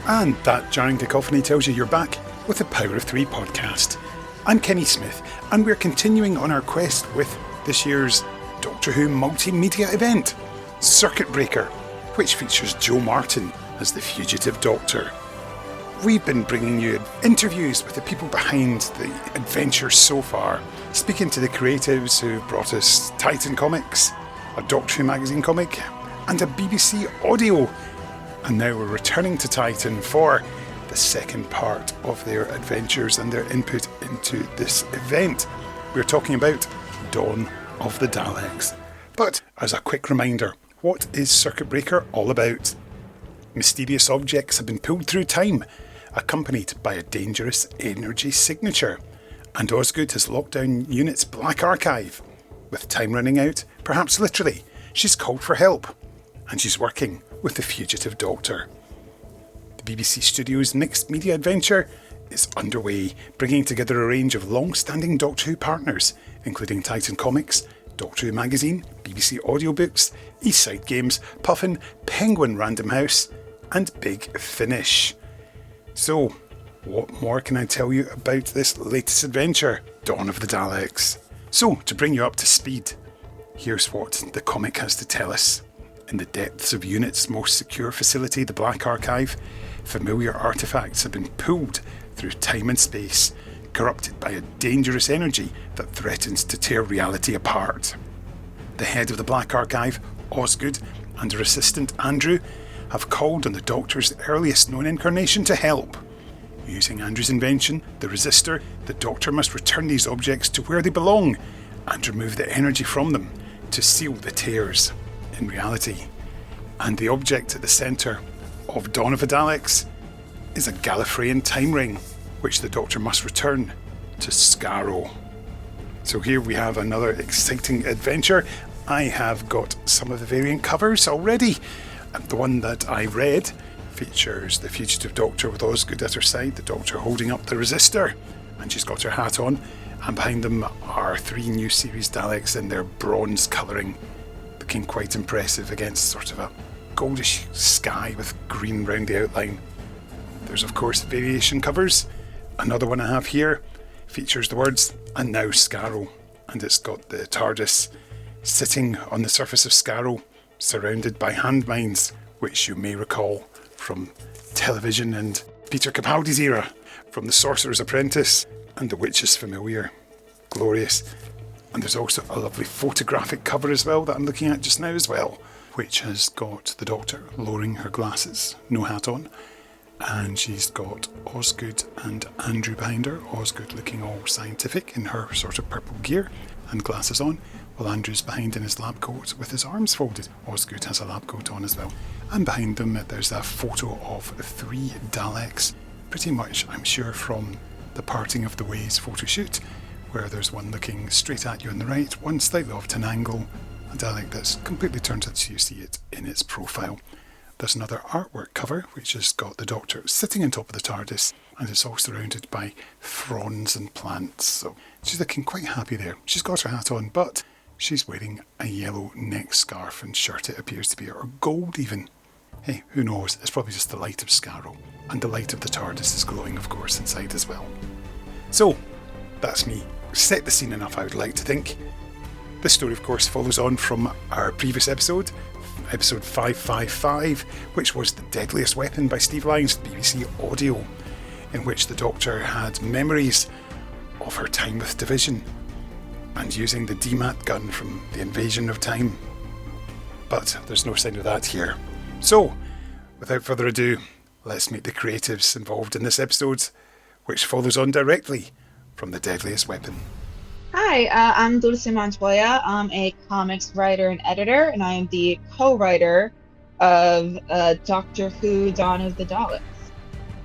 And that jarring cacophony tells you you're back with the Power of Three podcast. I'm Kenny Smith, and we're continuing on our quest with this year's Doctor Who multimedia event, Circuit Breaker, which features Joe Martin as the Fugitive Doctor. We've been bringing you interviews with the people behind the adventure so far, speaking to the creatives who brought us Titan Comics, a Doctor Who magazine comic, and a BBC audio. And now we're returning to Titan for the second part of their adventures and their input into this event. We're talking about Dawn of the Daleks. But as a quick reminder, what is Circuit Breaker all about? Mysterious objects have been pulled through time, accompanied by a dangerous energy signature. And Osgood has locked down UNIT's Black Archive. With time running out, perhaps literally, she's called for help. And she's working with the Fugitive Doctor. The BBC Studios mixed media adventure is underway, bringing together a range of long-standing Doctor Who partners, including Titan Comics, Doctor Who Magazine, BBC Audiobooks, East Side Games, Puffin, Penguin Random House, and Big Finish. So, what more can I tell you about this latest adventure, Dawn of the Daleks? So, to bring you up to speed, here's what the comic has to tell us. In the depths of UNIT's most secure facility, the Black Archive, familiar artefacts have been pulled through time and space, corrupted by a dangerous energy that threatens to tear reality apart. The head of the Black Archive, Osgood, and her assistant, Andrew, have called on the Doctor's earliest known incarnation to help. Using Andrew's invention, the Resistor, the Doctor must return these objects to where they belong and remove the energy from them to seal the tears in reality. And the object at the centre of Dawn of the Daleks is a Gallifreyan time ring, which the Doctor must return to Skaro. So here we have another exciting adventure. I have got some of the variant covers already. And the one that I read features the Fugitive Doctor with Osgood at her side, the Doctor holding up the Resistor, and she's got her hat on, and behind them are three new series Daleks in their bronze colouring, looking quite impressive against sort of a goldish sky with green round the outline. There's of course variation covers. Another one I have here features the words "And now Skaro," and it's got the TARDIS sitting on the surface of Skaro, surrounded by handmines, which you may recall from television and Peter Capaldi's era, from The Sorcerer's Apprentice and The Witch's Familiar. Glorious. And there's also a lovely photographic cover as well that I'm looking at just now as well, which has got the Doctor lowering her glasses, no hat on, and she's got Osgood and Andrew behind her, Osgood looking all scientific in her sort of purple gear and glasses on, while Andrew's behind in his lab coat with his arms folded. Osgood has a lab coat on as well. And behind them there's a photo of three Daleks, pretty much I'm sure from the Parting of the Ways photo shoot, where there's one looking straight at you on the right, one slightly off at an angle, a Dalek that's completely turned as you see it in its profile. There's another artwork cover which has got the Doctor sitting on top of the TARDIS, and it's all surrounded by fronds and plants, so she's looking quite happy there. She's got her hat on, but she's wearing a yellow neck scarf and shirt, it appears to be, or gold even. Hey, who knows, it's probably just the light of Skaro, and the light of the TARDIS is glowing of course inside as well. So, that's me. Set the scene enough, I would like to think. This story of course follows on from our previous episode 555, which was The Deadliest Weapon by Steve Lyons, BBC Audio, in which the Doctor had memories of her time with Division and using the DMAT gun from the Invasion of Time. But there's no sign of that here. So, without further ado, let's meet the creatives involved in this episode, which follows on directly from The Deadliest Weapon. Hi, I'm Dulce Montoya. I'm a comics writer and editor, and I am the co-writer of Doctor Who: Dawn of the Daleks.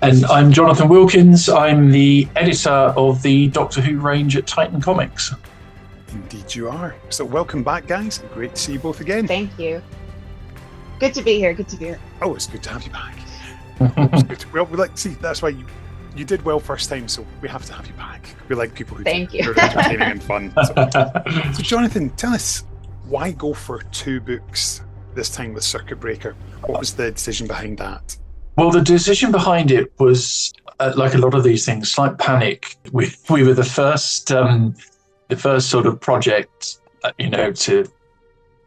And I'm Jonathan Wilkins. I'm the editor of the Doctor Who range at Titan Comics. Indeed you are. So welcome back, guys. Great to see you both again. Thank you. Good to be here. Oh, it's good to have you back. It's good. Well, we like to see, that's why you did well first time, so we have to have you back. We like people who are entertaining and fun. So Jonathan, tell us, why go for 2 books this time with Circuit Breaker? What was the decision behind that? Well, the decision behind it was, like a lot of these things, slight panic. We were the first sort of project, to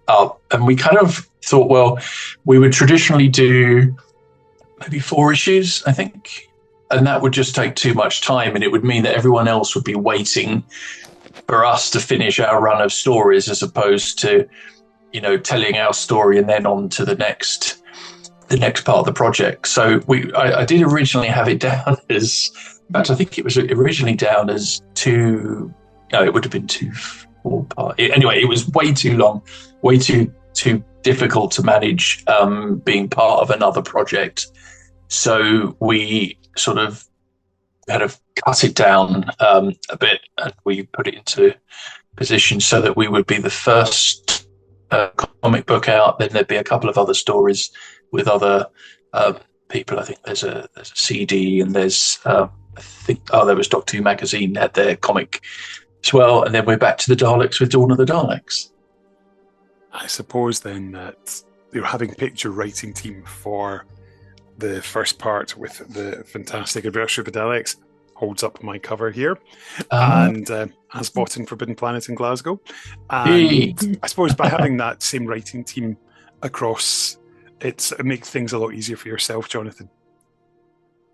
up, and we kind of thought, well, we would traditionally do maybe 4 issues, I think, and that would just take too much time, and it would mean that everyone else would be waiting for us to finish our run of stories, as opposed to, telling our story and then on to the next part of the project. So I did originally have it down as, in fact, I think it was originally down as 2. No, it would have been 2 4-part. Anyway, it was way too long, way too difficult to manage, being part of another project. So we sort of had to cut it down a bit, and we put it into position so that we would be the first comic book out. Then there'd be a couple of other stories with other people. I think there's a CD, and there's there was Doctor Who magazine had their comic as well, and then we're back to the Daleks with Dawn of the Daleks. I suppose then that you're having picked your writing team for the first part with the fantastic Adventure of the Daleks, holds up my cover here, and has bought in Forbidden Planet in Glasgow. And I suppose by having that same writing team across, it makes things a lot easier for yourself, Jonathan.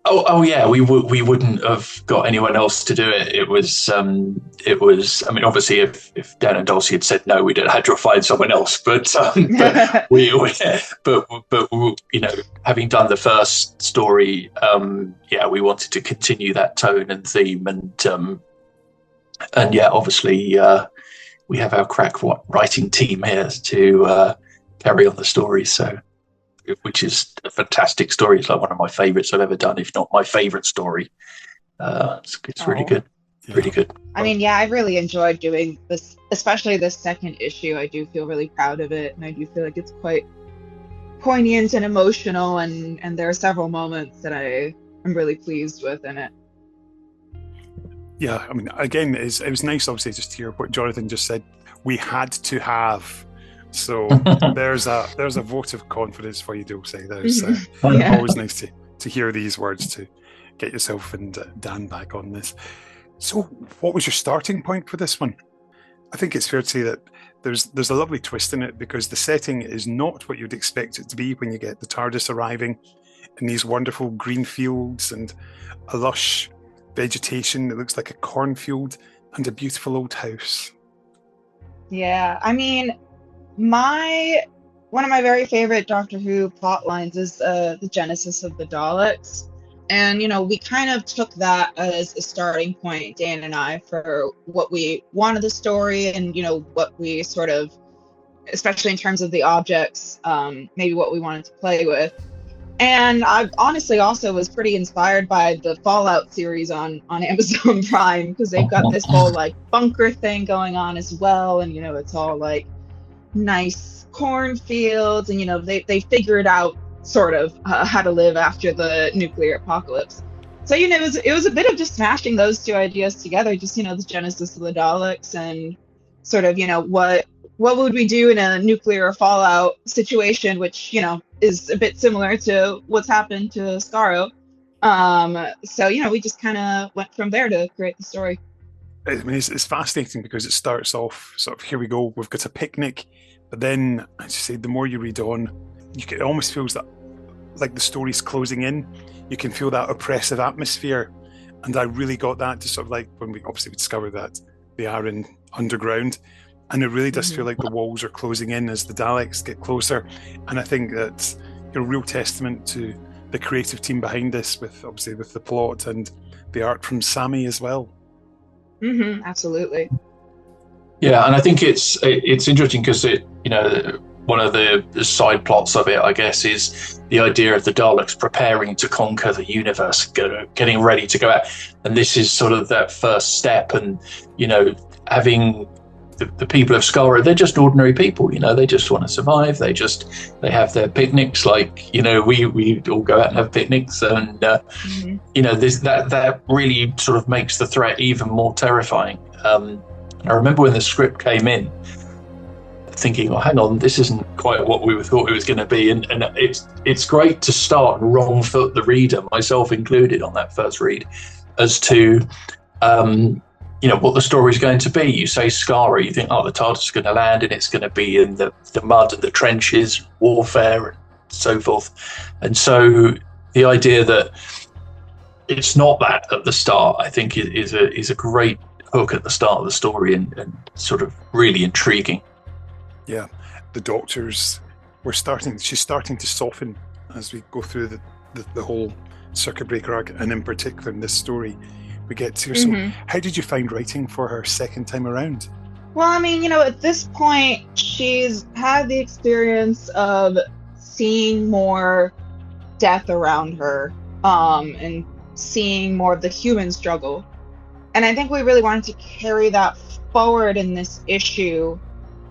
Oh yeah, we wouldn't have got anyone else to do it. It was. I mean, obviously, if Dan and Dulce had said no, we'd have had to find someone else. But we having done the first story, we wanted to continue that tone and theme, and obviously, we have our crack writing team here to carry on the story. So, which is a fantastic story. It's like one of my favourites I've ever done, if not my favourite story. It's really good. Really good. I mean, I really enjoyed doing this, especially this second issue. I do feel really proud of it, and I do feel like it's quite poignant and emotional, and there are several moments that I am really pleased with in it. Yeah, I mean, again, it was nice, obviously, just to hear what Jonathan just said. We had to have. So there's a vote of confidence for you, Dulce. There's always nice to hear these words, to get yourself and Dan back on this. So what was your starting point for this one? I think it's fair to say that there's a lovely twist in it, because the setting is not what you'd expect it to be when you get the TARDIS arriving in these wonderful green fields and a lush vegetation that looks like a cornfield and a beautiful old house. Yeah, I mean, one of my very favorite Doctor Who plot lines is the genesis of the Daleks. And, we kind of took that as a starting point, Dan and I, for what we wanted the story, and, what we sort of, especially in terms of the objects, maybe what we wanted to play with. And I honestly also was pretty inspired by the Fallout series on Amazon Prime, because they've got this whole bunker thing going on as well. And, it's all nice cornfields, and they figured out sort of how to live after the nuclear apocalypse. So it was a bit of just smashing those 2 ideas together, just the genesis of the Daleks, and sort of what would we do in a nuclear fallout situation, which is a bit similar to what's happened to Skaro. So we just kind of went from there to create the story. I mean, it's fascinating, because it starts off sort of, here we go, we've got a picnic, but then, as you say, the more you read on, it almost feels that like the story's closing in. You can feel that oppressive atmosphere, and I really got that just sort of when we discovered that they are in underground, and it really does feel like the walls are closing in as the Daleks get closer. And I think that's a real testament to the creative team behind this, with the plot and the art from Sammy as well. Absolutely. Yeah, and I think it's interesting because one of the side plots of it, I guess, is the idea of the Daleks preparing to conquer the universe, getting ready to go out. And this is sort of that first step. And, having the people of Skara, they're just ordinary people, they just want to survive. They have their picnics, like, we all go out and have picnics. And, that really sort of makes the threat even more terrifying. I remember when the script came in, thinking, hang on, this isn't quite what we thought it was going to be. And it's great to start and wrong foot the reader, myself included, on that first read, as to, what the story is going to be. You say Skara, you think, the TARDIS is going to land and it's going to be in the mud and the trenches, warfare and so forth. And so the idea that it's not that at the start, I think is a great hook at the start of the story and sort of really intriguing. Yeah, the Doctors she's starting to soften as we go through the whole circuit breaker arc, and in particular in this story we get to her. So how did you find writing for her second time around? Well, I mean, at this point she's had the experience of seeing more death around her, and seeing more of the human struggle. And I think we really wanted to carry that forward in this issue,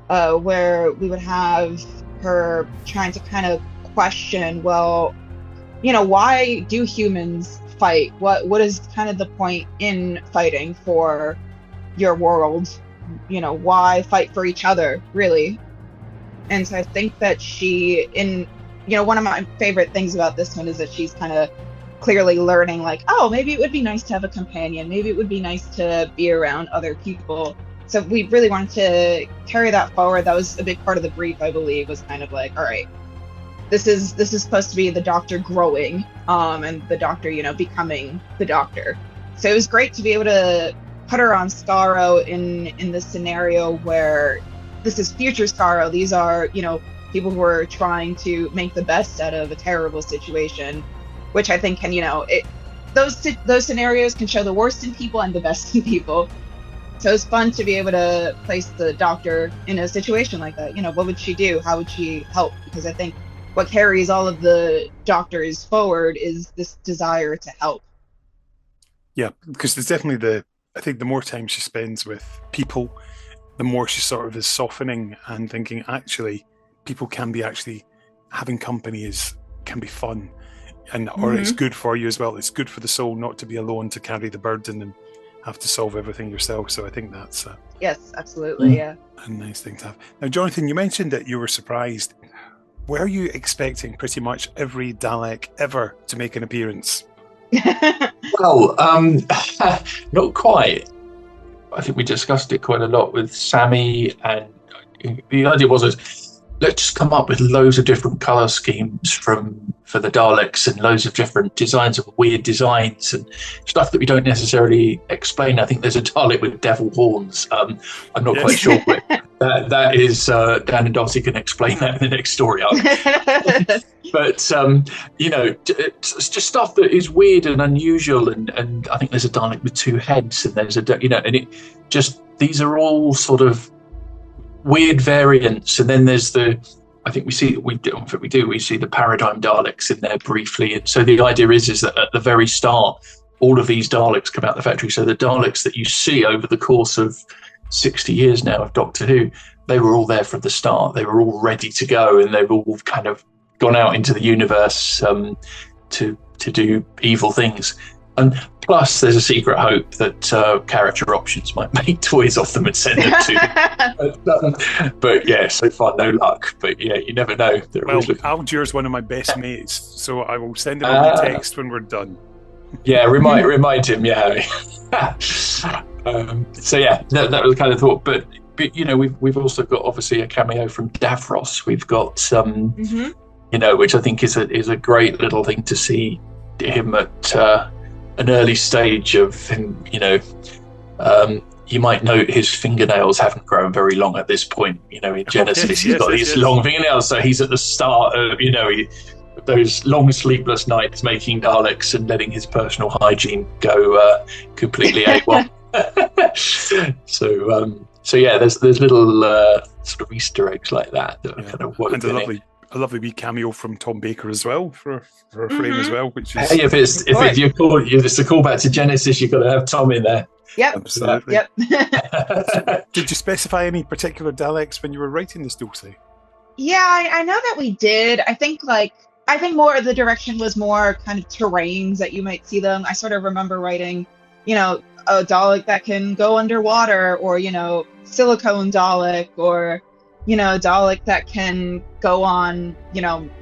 where we would have her trying to kind of question, well, why do humans fight? What is kind of the point in fighting for your world? Why fight for each other, really? And so I think that one of my favorite things about this one is that she's kind of clearly learning, like, maybe it would be nice to have a companion. Maybe it would be nice to be around other people. So we really wanted to carry that forward. That was a big part of the brief, I believe, was kind of like, all right, this is supposed to be the Doctor growing, and the Doctor, becoming the Doctor. So it was great to be able to put her on Skaro in this scenario where this is future Skaro. These are, people who are trying to make the best out of a terrible situation, which I think can, those scenarios can show the worst in people and the best in people. So it's fun to be able to place the Doctor in a situation like that. What would she do? How would she help? Because I think what carries all of the Doctors forward is this desire to help. Yeah, because there's definitely I think the more time she spends with people, the more she sort of is softening and thinking, actually, people can be actually having company can be fun. Or it's good for you as well. It's good for the soul not to be alone, to carry the burden and have to solve everything yourself. So I think that's yes, absolutely, yeah, a nice thing to have. Now, Jonathan, you mentioned that you were surprised. Were you expecting pretty much every Dalek ever to make an appearance? Well, not quite. I think we discussed it quite a lot with Sammy, and the idea was let's just come up with loads of different colour schemes for the Daleks and loads of different designs of weird designs and stuff that we don't necessarily explain. I think there's a Dalek with devil horns. I'm not quite sure, but that is Dan and Dulce can explain that in the next story arc. But it's just stuff that is weird and unusual, and I think there's a Dalek with two heads, and there's and it just, these are all sort of weird variants. And then there's we see the paradigm Daleks in there briefly. And so the idea is that at the very start, all of these Daleks come out the factory. So the Daleks that you see over the course of 60 years now of Doctor Who, they were all there from the start. They were all ready to go, and they've all kind of gone out into the universe to do evil things. And plus, there's a secret hope that character options might make toys off them and send them to them. But yeah, so far no luck. But yeah, you never know. Well, Algier's one of my best mates, so I will send him a text when we're done. Yeah, remind him. Yeah. So yeah, that was the kind of thought. But we've also got obviously a cameo from Davros. We've got which I think is a great little thing to see him at an early stage of him. You might note his fingernails haven't grown very long at this point. In Genesis, he's got these long fingernails, so he's at the start of those long sleepless nights making Daleks and letting his personal hygiene go completely AWOL. So So yeah, there's little sort of Easter eggs like that are kind of woven and a lovely wee cameo from Tom Baker as well for a frame as well, which is hey, if it's a callback to Genesis, you've got to have Tom in there. Yep. Absolutely. Yep. Did you specify any particular Daleks when you were writing this, Dulce? Yeah, I know that we did. I think more of the direction was more kind of terrains that you might see them. I sort of remember writing, a Dalek that can go underwater, or, silicone Dalek, or, Dalek that can go on,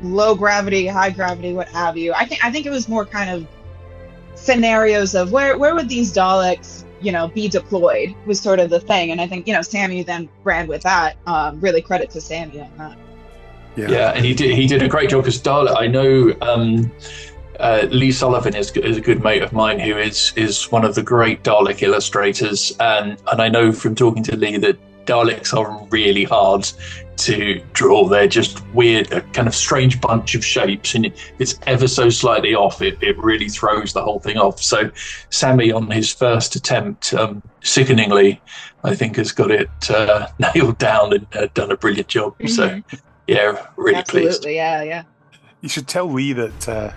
low gravity, high gravity, what have you. I think it was more kind of scenarios of where would these Daleks, be deployed was sort of the thing. And I think, Sammy then ran with that. Really credit to Sammy on that. Yeah, and he did a great job, because Dalek, I know Lee Sullivan is a good mate of mine who is one of the great Dalek illustrators, and I know from talking to Lee that Daleks are really hard to draw. They're just weird, a kind of strange bunch of shapes, and it's ever so slightly off. It really throws the whole thing off. So Sammy, on his first attempt, sickeningly, I think has got it nailed down and done a brilliant job. Mm-hmm. So yeah, really Absolutely, pleased. Yeah. You should tell Lee that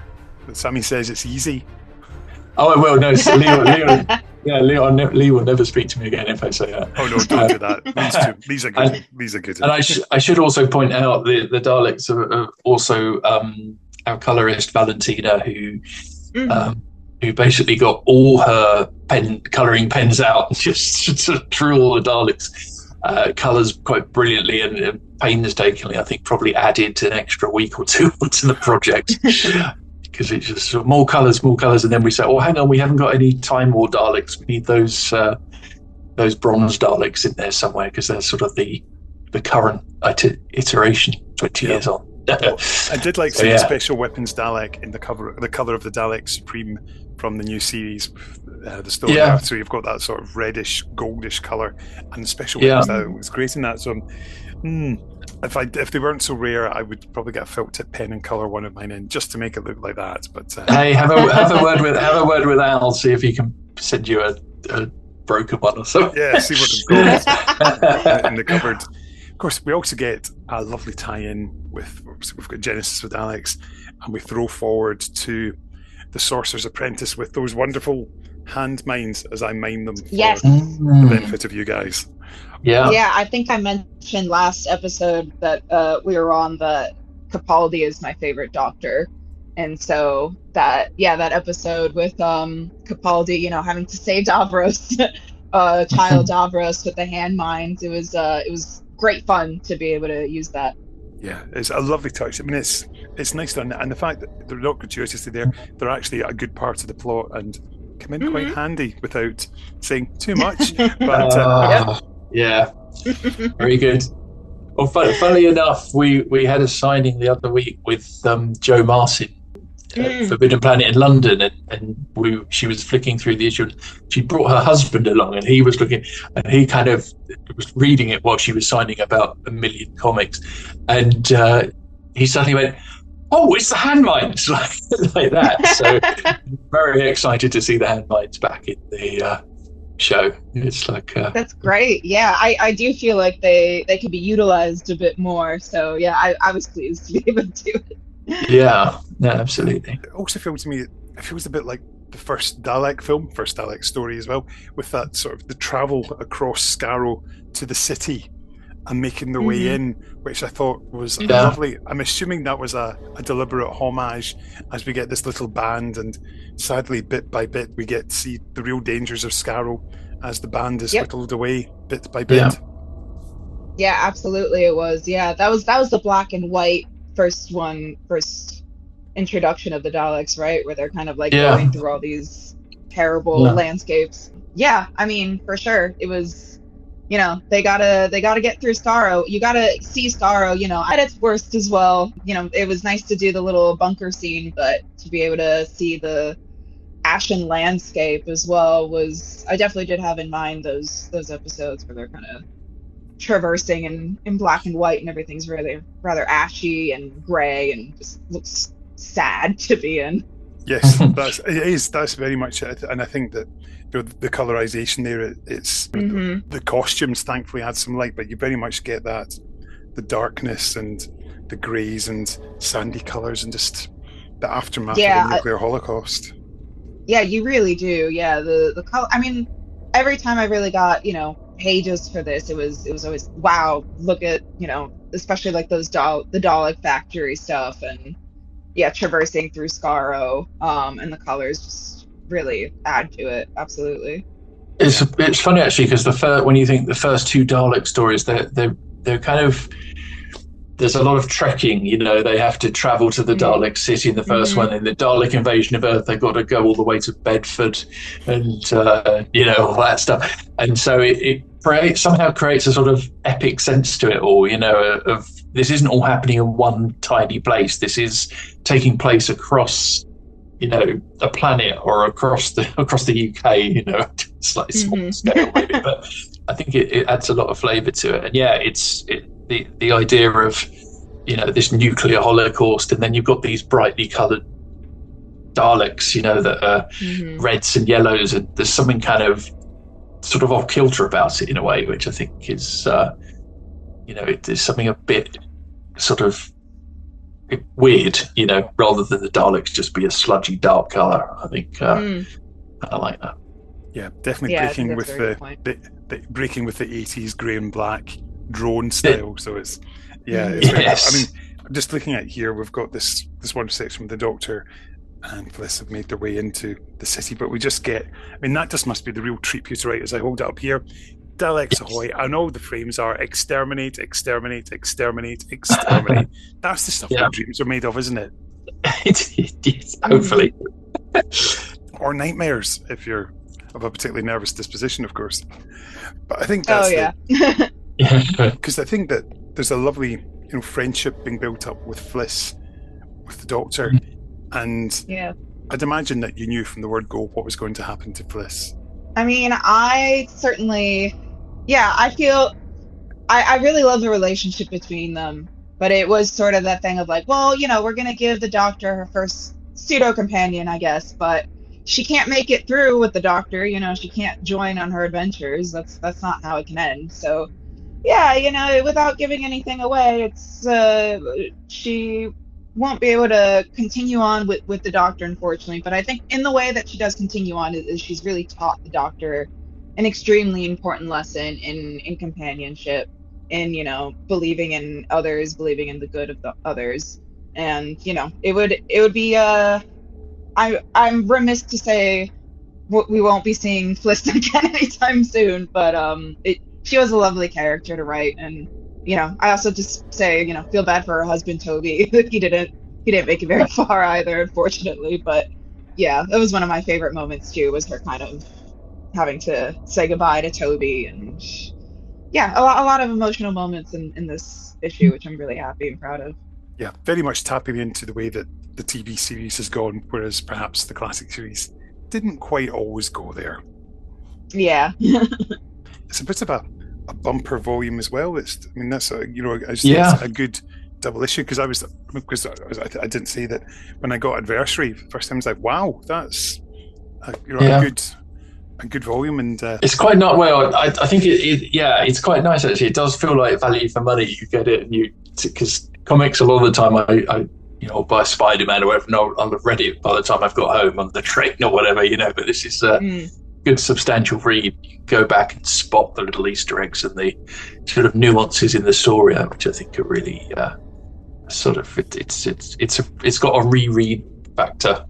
Sammy says it's easy. Oh, I will. No, so Lee will never speak to me again if I say that. Oh no, don't do that. These are good. These are good. And I should also point out the Daleks are also our colorist Valentina, who basically got all her coloring pens out and just drew all the Daleks colors quite brilliantly and painstakingly. I think probably added an extra week or two onto the project. Because it's just sort of more colours, and then we say, "Oh, hang on, we haven't got any Time War Daleks. We need those bronze Daleks in there somewhere, because they're sort of the current iteration 20 years on." I did like seeing Special Weapons Dalek in the colour of the Dalek Supreme from the new series, the story. Yeah. So you've got that sort of reddish, goldish colour, and the Special Weapons Dalek was great in that. So. If they weren't so rare, I would probably get a felt tip pen and colour one of mine in just to make it look like that. But hey, have a word with Al. See if he can send you a broken one or something. Yeah, see what they've got in the cupboard. Of course, we also get a lovely tie-in with we've got Genesis with Daleks, and we throw forward to the Sorcerer's Apprentice with those wonderful hand mines as I mine them for the benefit of you guys. Yeah, I think I mentioned last episode that we were on that Capaldi is my favorite Doctor, and so that episode with Capaldi, having to save Davros, child Davros with the hand mines, it was great fun to be able to use that. Yeah, it's a lovely touch. I mean, it's nice done, and the fact that they're not gratuitously there, they're actually a good part of the plot and come in quite handy without saying too much. But yeah, very good. Well, funnily enough, we had a signing the other week with Jo Martin, Forbidden Planet in London, and she was flicking through the issue. And she brought her husband along, and he was looking, and he kind of was reading it while she was signing about 1 million comics, and he suddenly went, "Oh, it's the hand mines," like that. So very excited to see the hand mines back in the show. It's like that's great. Yeah, I do feel like they can be utilized a bit more. So yeah, I was pleased to be able to do it. Yeah, absolutely. It also feels to me, it feels a bit like the first Dalek film, first Dalek story as well, with that sort of the travel across Scarrow to the city and making their way in, which I thought was lovely. I'm assuming that was a deliberate homage, as we get this little band, and sadly, bit by bit, we get to see the real dangers of Scarrow as the band is whittled away bit by bit. Yeah, absolutely, it was. Yeah, that was the black and white first introduction of the Daleks, right? Where they're kind of like going through all these terrible landscapes. Yeah, I mean, for sure, it was. They gotta get through Scarrow. You gotta see Scarrow, at its worst as well. It was nice to do the little bunker scene, but to be able to see the ashen landscape as well I definitely did have in mind those episodes where they're kind of traversing in black and white, and everything's really rather ashy and gray and just looks sad to be in. Yes, that's very much it, and I think that the colorization there, it's the costumes thankfully had some light, but you very much get that the darkness and the greys and sandy colors and just the aftermath of the nuclear holocaust. Yeah, you really do. Yeah, the color. I mean, every time I really got pages for this, it was always wow. Look at especially like those the Dalek factory stuff, and traversing through Skaro, and the colors just really add to it. Absolutely. It's funny actually because when you think the first two Dalek stories, they're kind of, there's a lot of trekking. They have to travel to the Dalek city in the first one. In the Dalek invasion of Earth, they've got to go all the way to Bedford, and all that stuff. And so it somehow creates a sort of epic sense to it all. Of this isn't all happening in one tiny place. This is taking place across, a planet or across the UK. Slightly small scale maybe, but I think it adds a lot of flavour to it. And it's the idea of this nuclear holocaust, and then you've got these brightly coloured Daleks, that are reds and yellows, and there's something kind of sort of off kilter about it in a way, which I think is there's something a bit sort of weird, rather than the Daleks just be a sludgy dark colour. I think I like that. Yeah, definitely breaking with breaking with the 80s grey and black drone style. So it's I mean, I'm just looking at here, we've got this one section with the Doctor and Fliss have made their way into the city, but we just get, I mean, that just must be the real treat for you to write as I hold it up here. Daleks ahoy, and all the frames are exterminate, exterminate, exterminate, exterminate. That's the stuff our dreams are made of, isn't it? Yes, hopefully. Or nightmares, if you're of a particularly nervous disposition, of course. But I think that's because I think that there's a lovely friendship being built up with Fliss, with the Doctor, and I'd imagine that you knew from the word go what was going to happen to Fliss. I mean, I certainly, I feel, I really love the relationship between them, but it was sort of that thing of like, well, we're going to give the Doctor her first pseudo-companion, I guess, but she can't make it through with the Doctor, she can't join on her adventures. That's not how it can end. So, without giving anything away, it's, she won't be able to continue on with the Doctor, unfortunately. But I think in the way that she does continue on is she's really taught the Doctor an extremely important lesson in companionship, in believing in others, believing in the good of the others, and it would be I'm remiss to say we won't be seeing Fliss again anytime soon, but she was a lovely character to write, and I also just say, feel bad for her husband, Toby. he didn't make it very far either, unfortunately. But that was one of my favorite moments too, was her kind of having to say goodbye to Toby, and a lot of emotional moments in this issue, which I'm really happy and proud of. Yeah, very much tapping into the way that the TV series has gone, whereas perhaps the classic series didn't quite always go there. Yeah. It's a bit of a bumper volume as well. That's a good double issue, because I didn't say that when I got Adversary first time. I was like, wow, that's a good volume, and it's quite not well. I think it's quite nice actually. It does feel like value for money. You get it, and because comics a lot of the time I buy Spider-Man or whatever, no, I'll have read it by the time I've got home on the train or whatever, but this is good substantial read. You can go back and spot the little Easter eggs and the sort of nuances in the story, which I think are really sort of it's got a reread factor.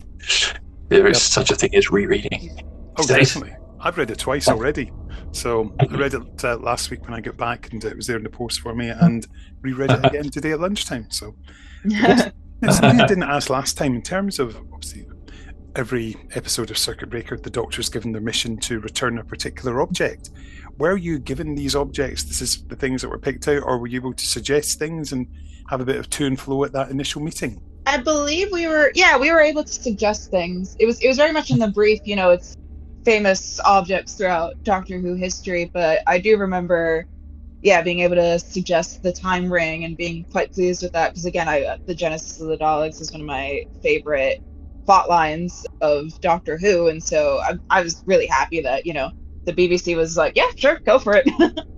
There is such a thing as rereading. Oh, definitely. I've read it twice already. So I read it last week when I got back, and it was there in the post for me, and reread it again today at lunchtime. So it's something I didn't ask last time. In terms of, obviously, every episode of Circuit Breaker, the Doctor's given their mission to return a particular object. Were you given these objects? This is the things that were picked out, or were you able to suggest things and have a bit of to and flow at that initial meeting? I believe we were able to suggest things. It was very much in the brief. It's famous objects throughout Doctor Who history, but I do remember being able to suggest the time ring and being quite pleased with that, because again, the Genesis of the Daleks is one of my favorite plot lines of Doctor Who, and so I was really happy that the BBC was like, yeah, sure, go for it,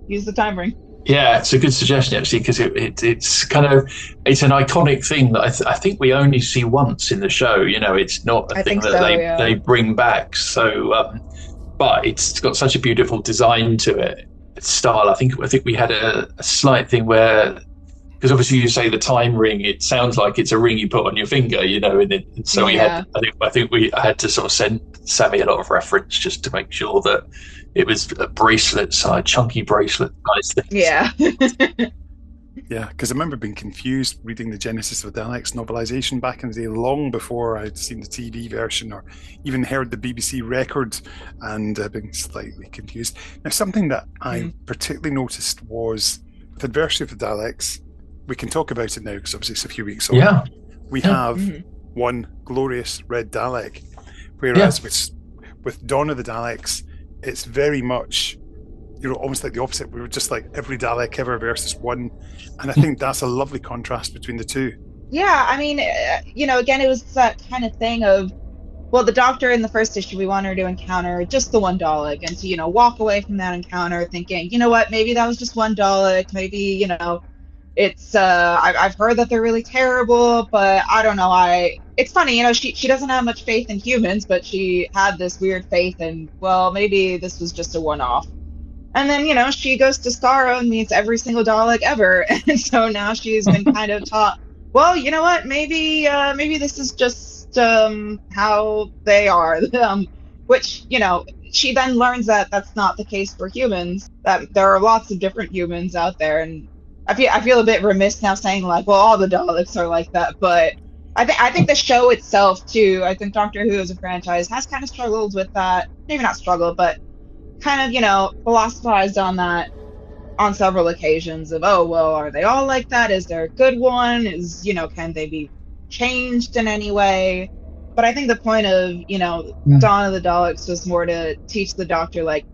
use the time ring. Yeah, it's a good suggestion actually, because it's kind of, it's an iconic thing that I think we only see once in the show. It's not a thing that they bring back. So, but it's got such a beautiful design to it, style. I think we had a slight thing where, because obviously you say the time ring, it sounds like it's a ring you put on your finger, and so we had. I think I had to sort of send Sammy a lot of reference just to make sure that it was a bracelet, chunky bracelet, nice things. Yeah. Yeah, because I remember being confused reading the Genesis of the Daleks novelisation back in the day, long before I'd seen the TV version or even heard the BBC record, and being slightly confused. Now, something that I particularly noticed was with Adversary of the Daleks, we can talk about it now because obviously it's a few weeks on. We have one glorious red Dalek, whereas with Dawn of the Daleks, it's very much, almost like the opposite. We were just like every Dalek ever versus one. And I think that's a lovely contrast between the two. Yeah, I mean, again, it was that kind of thing of, well, the Doctor in the first issue, we want her to encounter just the one Dalek and to, walk away from that encounter thinking, you know what, maybe that was just one Dalek. Maybe, it's, I've heard that they're really terrible, but I don't know. It's funny, she doesn't have much faith in humans, but she had this weird faith in, well, maybe this was just a one-off. And then, she goes to Skaro and meets every single Dalek ever. And so now she's been kind of taught, well, you know what, maybe this is just how they are. Which, she then learns that that's not the case for humans, that there are lots of different humans out there. And I feel a bit remiss now saying, like, well, all the Daleks are like that. But I think the show itself, too, I think Doctor Who as a franchise has kind of struggled with that. Maybe not struggled, but kind of, philosophized on that on several occasions of, oh, well, are they all like that? Is there a good one? Can they be changed in any way? But I think the point of, Dawn of the Daleks was more to teach the Doctor, like,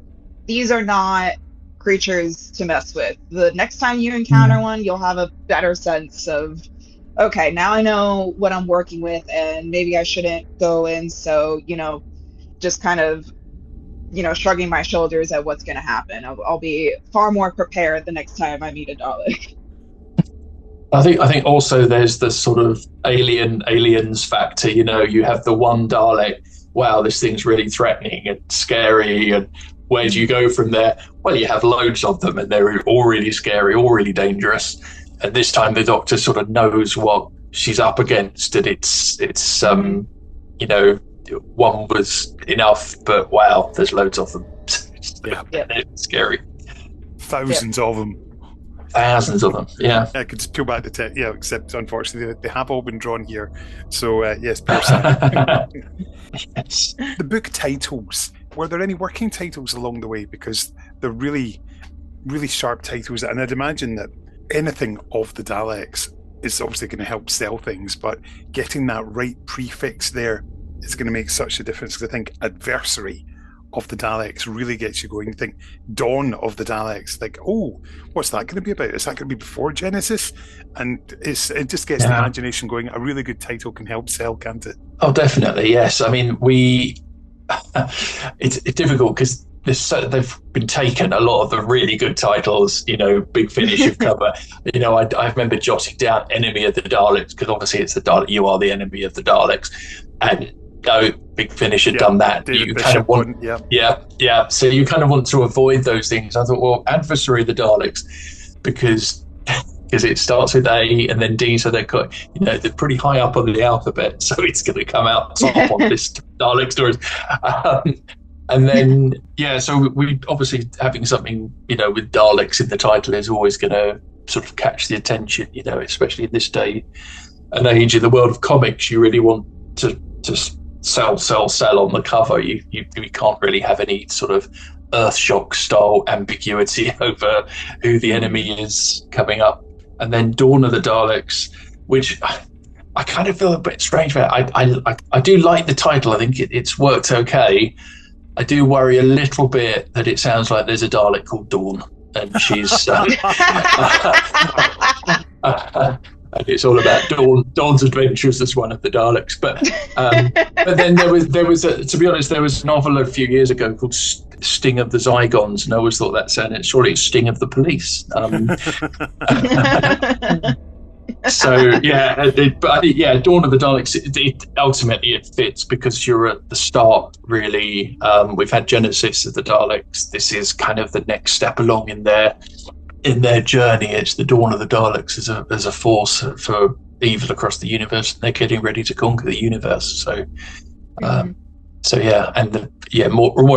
these are not creatures to mess with. The next time you encounter one, you'll have a better sense of, okay, now I know what I'm working with, and maybe I shouldn't go in so, just kind of, shrugging my shoulders at what's going to happen. I'll be far more prepared the next time I meet a Dalek. I think also there's the sort of aliens factor. You have the one Dalek. Wow, this thing's really threatening and scary. And where do you go from there? Well, you have loads of them, and they're all really scary, all really dangerous. And this time, the Doctor sort of knows what she's up against, and it's one was enough, but wow, there's loads of them. It's scary. Thousands of them. Thousands of them, yeah. I could just peel back the tape, except unfortunately they have all been drawn here. So, yes, Yes. The book titles, were there any working titles along the way? Because they're really, really sharp titles, and I'd imagine that anything of the Daleks is obviously going to help sell things, but getting that right prefix there is going to make such a difference, because I think Adversary of the Daleks really gets you going. You think Dawn of the Daleks, like, oh, what's that going to be about? Is that going to be before Genesis? And it just gets the imagination going. A really good title can help sell, can't it? Oh, definitely, yes. I mean, it's difficult because they've been taken, a lot of the really good titles, Big Finish of cover. I remember jotting down Enemy of the Daleks, because obviously it's the Dalek, you are the enemy of the Daleks. And no, Big Finish had done that. You kind of want, so you kind of want to avoid those things. I thought, well, Adversary of the Daleks, because it starts with A and then D, so they're pretty high up on the alphabet, so it's going to come out top on this Dalek stories. And then, so we obviously having something, with Daleks in the title is always going to sort of catch the attention, especially in this day and age in the world of comics. You really want to sell on the cover. You can't really have any sort of Earthshock style ambiguity over who the enemy is coming up. And then Dawn of the Daleks, which I kind of feel a bit strange about. I do like the title. I think it's worked okay. I do worry a little bit that it sounds like there's a Dalek called Dawn, and she's And it's all about Dawn's adventures as one of the Daleks. But then there was to be honest, there was a novel a few years ago called Sting of the Zygons, and I always thought that sounded surely Sting of the Police. So but I think Dawn of the Daleks. Ultimately it fits because you're at the start. Really, we've had Genesis of the Daleks. This is kind of the next step along in their journey. It's the dawn of the Daleks as a force for evil across the universe. They're getting ready to conquer the universe. So, more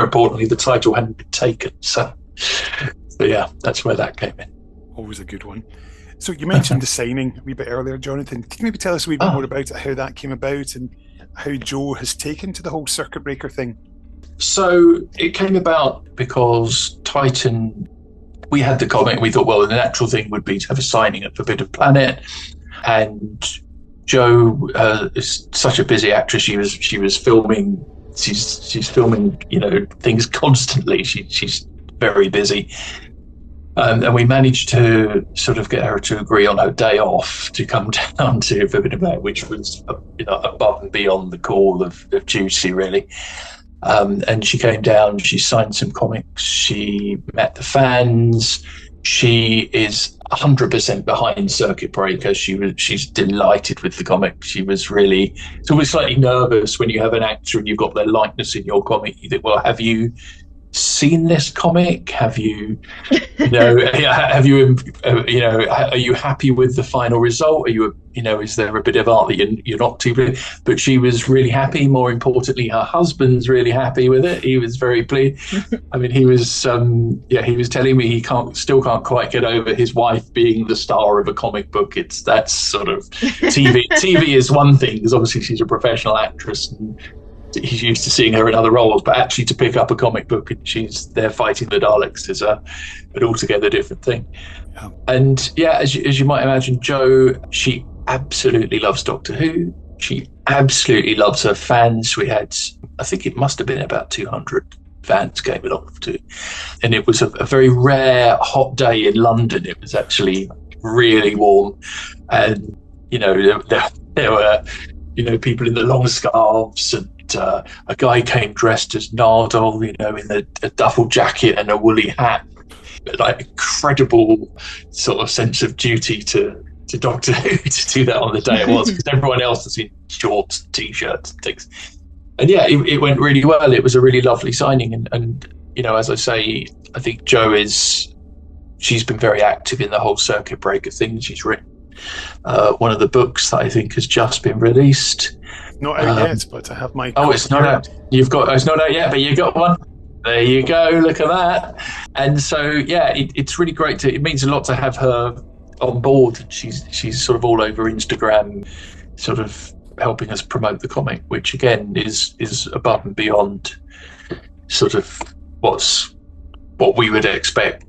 importantly, the title hadn't been taken. So that's where that came in. Always a good one. So you mentioned the signing a wee bit earlier, Jonathan. Can you maybe tell us a wee bit more about it, how that came about, and how Joe has taken to the whole circuit breaker thing? So it came about because Titan. We had the comic. We thought, well, the natural thing would be to have a signing at Forbidden Planet, and Jo is such a busy actress. She was filming. She's filming, things constantly. She's very busy, and we managed to sort of get her to agree on her day off to come down to Forbidden Planet, which was above and beyond the call of duty, really. And she came down, she signed some comics, she met the fans. She is 100% behind Circuit Breaker. She's delighted with the comic. It's always slightly nervous when you have an actor and you've got their likeness in your comic. You think, well, have you seen this comic? Are you happy with the final result? Is there a bit of art that you're not too pleased? But she was really happy. More importantly, her husband's really happy with it. He was very pleased. I mean, he was telling me he still can't quite get over his wife being the star of a comic book. That's sort of TV. TV is one thing, because obviously she's a professional actress and he's used to seeing her in other roles, but actually to pick up a comic book and she's there fighting the Daleks is an altogether different thing. Yeah. And as you might imagine, Jo, she absolutely loves Doctor Who. She absolutely loves her fans. We had, I think it must have been about 200 fans came along to, and it was a very rare hot day in London. It was actually really warm, and there were people in the long scarves, and a guy came dressed as Nardole, in a duffel jacket and a woolly hat. Like incredible sort of sense of duty to Doctor Who to do that on the day it was, because everyone else was in shorts and t-shirts and things. And it went really well. It was a really lovely signing, and as I say, I think Jo she's been very active in the whole Circuit Breaker thing. She's written one of the books that I think has just been released. Not out yet, but I have my. Oh, it's not out. It's not out yet, but you got one. There you go. Look at that. And so, it's really great. It means a lot to have her on board. She's sort of all over Instagram, sort of helping us promote the comic, which again is above and beyond sort of what we would expect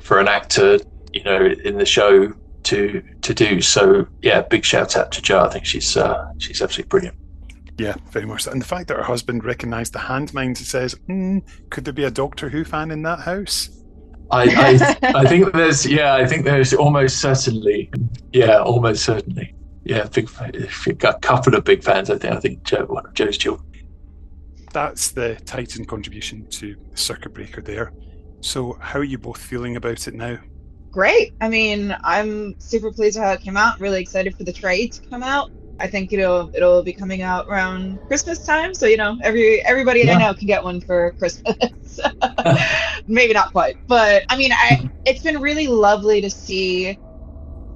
for an actor, in the show to do. So big shout out to Jo. I think she's absolutely brilliant. Yeah, very much so. And the fact that her husband recognised the hand mines and says, could there be a Doctor Who fan in that house? I think there's almost certainly. Yeah, almost certainly. Yeah, a couple of big fans. I think Jo, one of Jo's children. That's the Titan contribution to Circuit Breaker there. So how are you both feeling about it now? Great. I mean, I'm super pleased with how it came out. Really excited for the trade to come out. I think it'll be coming out around Christmas time, so everybody I know can get one for Christmas. Maybe not quite, but I mean, it's been really lovely to see,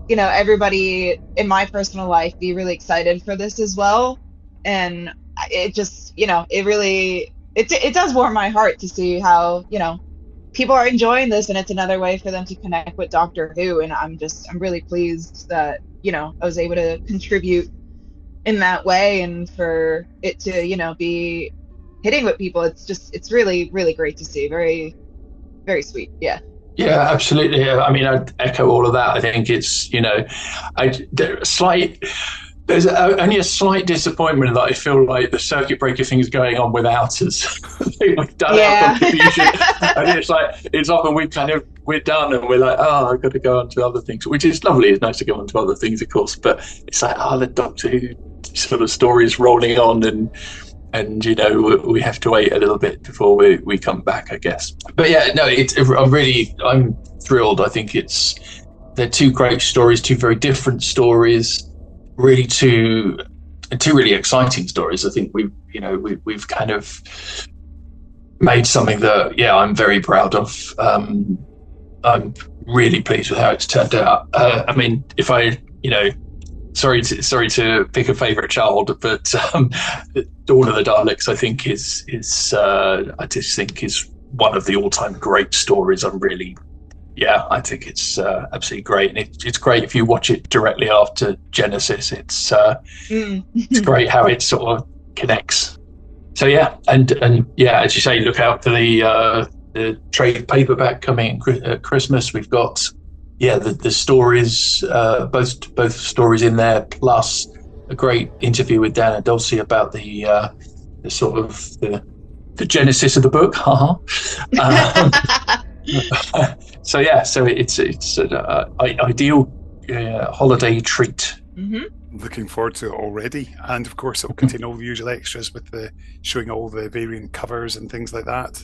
everybody in my personal life be really excited for this as well, and it just, it really it does warm my heart to see how people are enjoying this, and it's another way for them to connect with Doctor Who, and I'm really pleased that I was able to contribute in that way, and for it to be hitting with people. It's really, really great to see. Very, very sweet. Yeah, absolutely. I mean, I'd echo all of that. I think it's there's only a slight disappointment that I feel like the Circuit Breaker thing is going on without us. We've done our contribution, and it's often we're done, and we're like, oh, I've got to go on to other things, which is lovely. It's nice to go on to other things, of course, but it's like, the Doctor Who sort of story is rolling on, and we have to wait a little bit before we come back, I guess. But yeah, no, I'm thrilled. I think they're two great stories, two very different stories, really two really exciting stories. I think we've kind of made something that, I'm very proud of. I'm really pleased with how it's turned out. I mean, if I, sorry to pick a favourite child, but Dawn of the Daleks, I think is one of the all-time great stories. I think it's absolutely great, and it's great if you watch it directly after Genesis. It's great how it sort of connects. So and as you say, look out for the trade paperback coming at Christmas. We've got the stories, both stories in there, plus a great interview with Dan and Dulce about the sort of the genesis of the book. So it's an ideal holiday treat. Mm-hmm. Looking forward to it already, and of course it'll contain all the usual extras with the showing all the variant covers and things like that.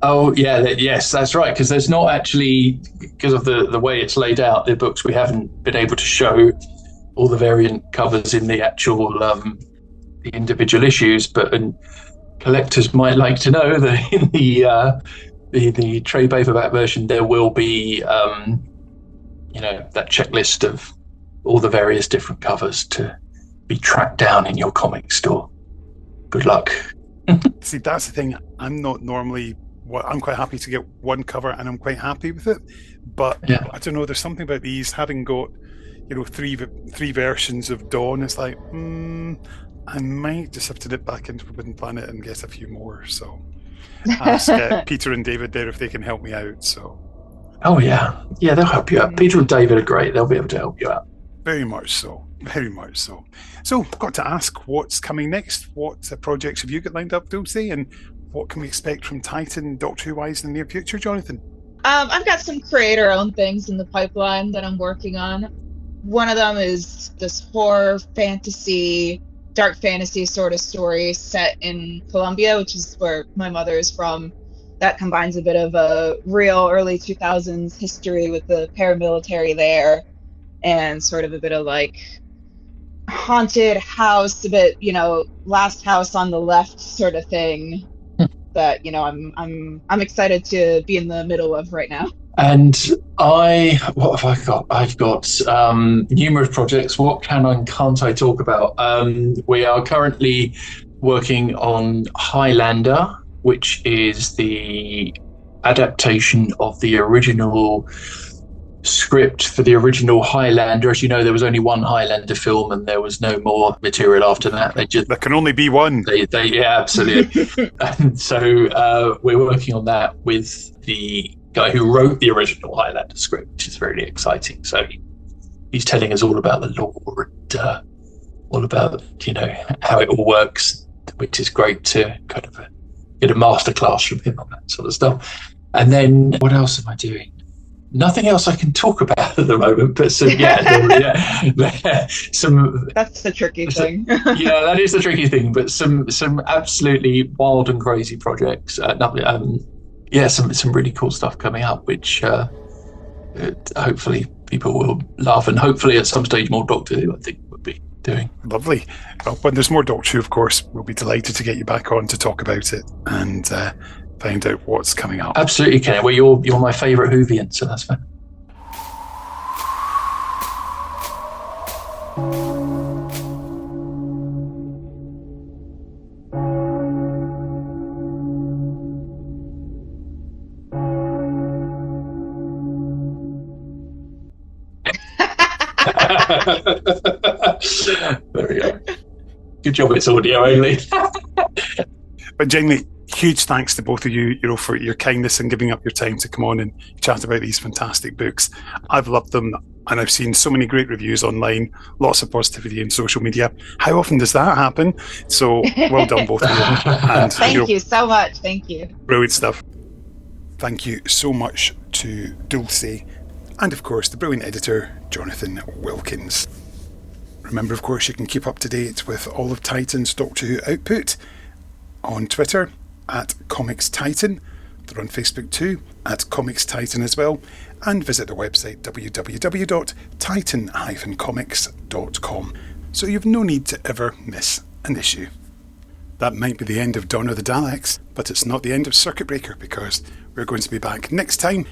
Oh yeah, yes, that's right. Because there's not actually, because of the way it's laid out, the books, we haven't been able to show all the variant covers in the actual the individual issues. But collectors might like to know that in the trade paperback version, there will be that checklist of all the various different covers to be tracked down in your comic store. Good luck. See, that's the thing. I'm not normally. I'm quite happy to get one cover, and I'm quite happy with it. But I don't know. There's something about these having got, three versions of Dawn. It's like, I might just have to dip back into Forbidden Planet and get a few more. So ask Peter and David there if they can help me out. So. Oh yeah, they'll help you out. Peter and David are great. They'll be able to help you out. Very much so. Very much so. So, got to ask, what's coming next? What projects have you got lined up, Dulce? And what can we expect from Titan, Doctor Who-wise, in the near future, Jonathan? I've got some creator-owned things in the pipeline that I'm working on. One of them is this horror fantasy, dark fantasy sort of story set in Colombia, which is where my mother is from. That combines a bit of a real early 2000s history with the paramilitary there, and sort of a bit of like haunted house, a bit, Last House on the Left sort of thing that, I'm excited to be in the middle of right now. And what have I got? I've got numerous projects. What can and can't I talk about? We are currently working on Highlander, which is the adaptation of the original script for the original Highlander. As you know, there was only one Highlander film, and there was no more material after that. There can only be one. Absolutely. And so we're working on that with the guy who wrote the original Highlander script, which is very exciting. So he's telling us all about the lore and all about how it all works, which is great to kind of get a masterclass from him on that sort of stuff. And then what else am I doing? Nothing else I can talk about at the moment, but some. That's the tricky thing. That is the tricky thing. But some absolutely wild and crazy projects. Some really cool stuff coming up, which hopefully people will laugh, and hopefully at some stage more Doctor Who, I think, will be doing. Lovely. Well, when there's more Doctor Who, of course, we'll be delighted to get you back on to talk about it and find out what's coming up. Absolutely, Ken. Well, you're my favourite Whovian, so that's fine. There we go. Good job it's audio only. But genuinely, huge thanks to both of you, for your kindness and giving up your time to come on and chat about these fantastic books. I've loved them, and I've seen so many great reviews online, lots of positivity in social media. How often does that happen? So well done, both of you. And, Thank you so much. Thank you. Brilliant stuff. Thank you so much to Dulce and, of course, the brilliant editor, Jonathan Wilkins. Remember, of course, you can keep up to date with all of Titan's Doctor Who output on Twitter at Comics Titan. They're on Facebook too, at Comics Titan as well. And visit the website www.titan-comics.com. So you've no need to ever miss an issue. That might be the end of Dawn of the Daleks, but it's not the end of Circuit Breaker, because we're going to be back next time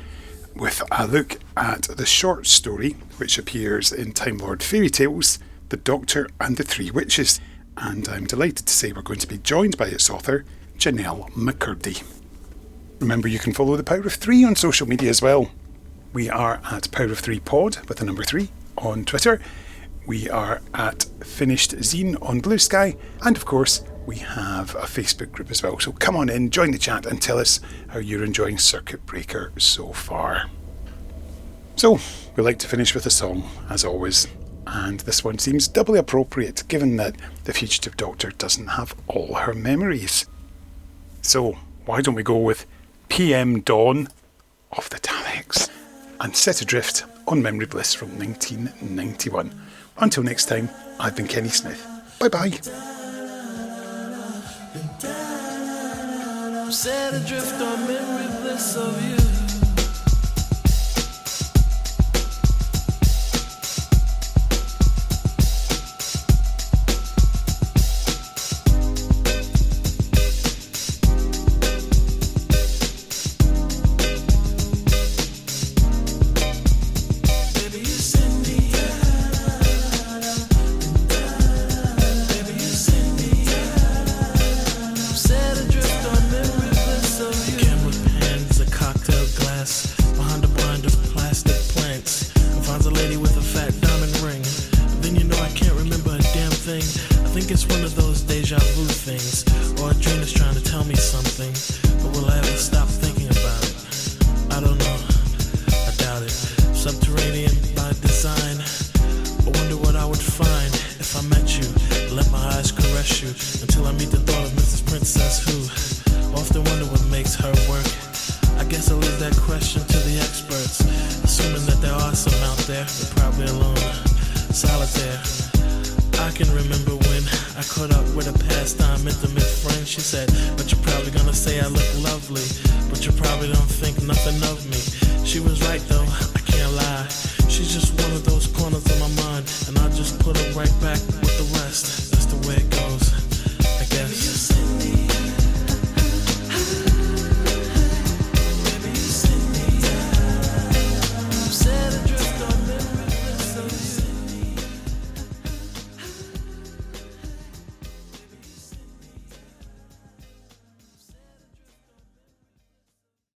with a look at the short story which appears in Time Lord Fairy Tales, The Doctor and the Three Witches. And I'm delighted to say we're going to be joined by its author, Janelle McCurdy. Remember, you can follow the Power of 3 on social media as well. We are at Power of 3 Pod with the number 3 on Twitter. We are at Finished Zine on Blue Sky. And of course, we have a Facebook group as well. So come on in, join the chat and tell us how you're enjoying Circuit Breaker so far. So, we like to finish with a song, as always. And this one seems doubly appropriate, given that the Fugitive Doctor doesn't have all her memories. So, why don't we go with PM Dawn of the Daleks and Set Adrift on Memory Bliss from 1991. Until next time, I've been Kenny Smith. Bye-bye. Set adrift on memory bliss of you. She was right though, I can't lie. She's just one of those corners